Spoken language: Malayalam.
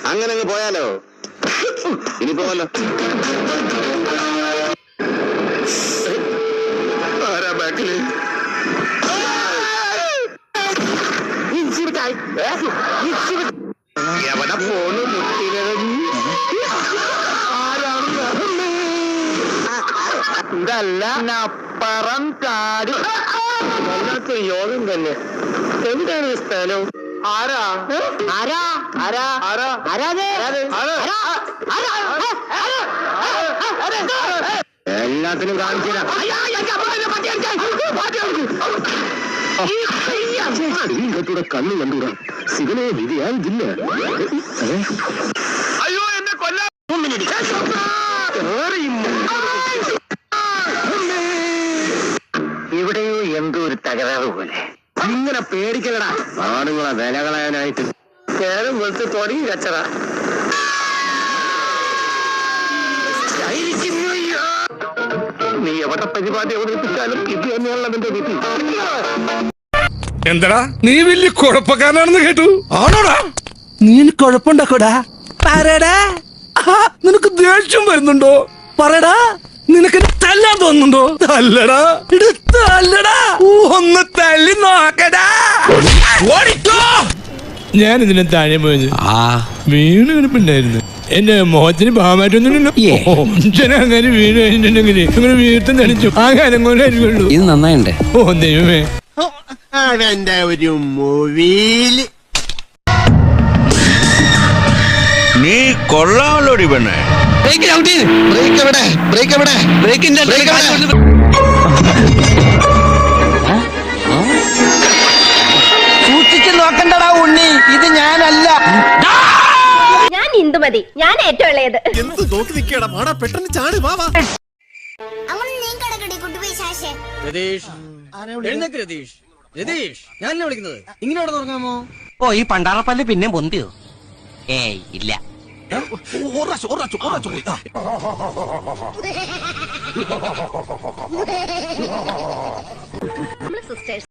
അങ്ങനെ അങ്ങ് പോയാലോ? ഇനി പോവല്ലോ. ആരാ ബാക്കില്? എവിടെ പോണു? ഇതല്ല അപ്പറം ചാടി വല്ലാത്ത യോഗം തന്നെ. എന്താണ് ഈ സ്ഥലം? ആരാ ആരാ ആരാ ആരാ എല്ലാത്തിനും കാണിച്ചില്ല. കെട്ടൂടെ കണ്ണു കണ്ടൂടാ. സിഗനെ വിധിയാകില്ല. അയ്യോ എന്നെ കൊല്ലാ. ഇവിടെയോ എന്തോ ഒരു തകരാറ് പോലെ. ഇങ്ങനെ പേടിക്കലടാ ആണുങ്ങളെ വില കളയാനായിട്ട്. നേരം വെളുത്ത് തുടങ്ങി കച്ചറ. നീ എവിടെ പരിപാടി അവതരിപ്പിച്ചാലും ഇത് തന്നെയുള്ള നിന്റെ വിധി. എന്താടാ നീ വലിയ കുഴപ്പക്കാരനാണെന്ന് കേട്ടു. ആണോടാ? നീ കുഴപ്പമുണ്ടാക്കോടാ? പറയടാ. നിനക്ക് ദേഷ്യം വരുന്നുണ്ടോ? പറയടാ. നിനക്ക് തല്ലാൻ തോന്നുന്നുണ്ടോ? തല്ലടാ. തല്ലടാ. ഒന്ന് തല്ലി നോക്കടാ. ഓടിക്കോ. ഞാൻ ഇതിനെ താഴെ പോയത് വീണ് കിടപ്പുണ്ടായിരുന്നു. എന്റെ മോഹത്തിന് ഭാവമായിട്ടൊന്നുമില്ലല്ലോ. അങ്ങനെ വീണ് കഴിഞ്ഞിട്ടുണ്ടെങ്കിൽ ഇങ്ങനെ വീട്ടും തളിച്ചു ആ കാലം കൊണ്ടായിരിക്കുള്ളൂ. ഇത് നന്നായിണ്ടേ. ഓ ദൈവമേ. അവന്റെ ഒരു മൂവിയില് നീ കൊള്ളാമല്ലോടി പെണ്ണേ. സൂക്ഷിച്ച് നോക്കണ്ടടാ ഉണ്ണി, ഇത് ഞാനല്ല. ഞാൻ ഇന്ദുമതി, ഞാൻ ഏറ്റവും ഇളയത്. എന്ത് നോക്കി നിൽക്കടാ മാടാ, പെട്ടെന്ന് ചാടി വാ വാ. ഞാനല്ലേ വിളിക്കുന്നത്? ഇങ്ങനെയോടെ തുടങ്ങാമോ? ഓ ഈ പണ്ടാറപ്പല്ല് പിന്നെ പൊന്തിയോ? ഏയ് ഇല്ല.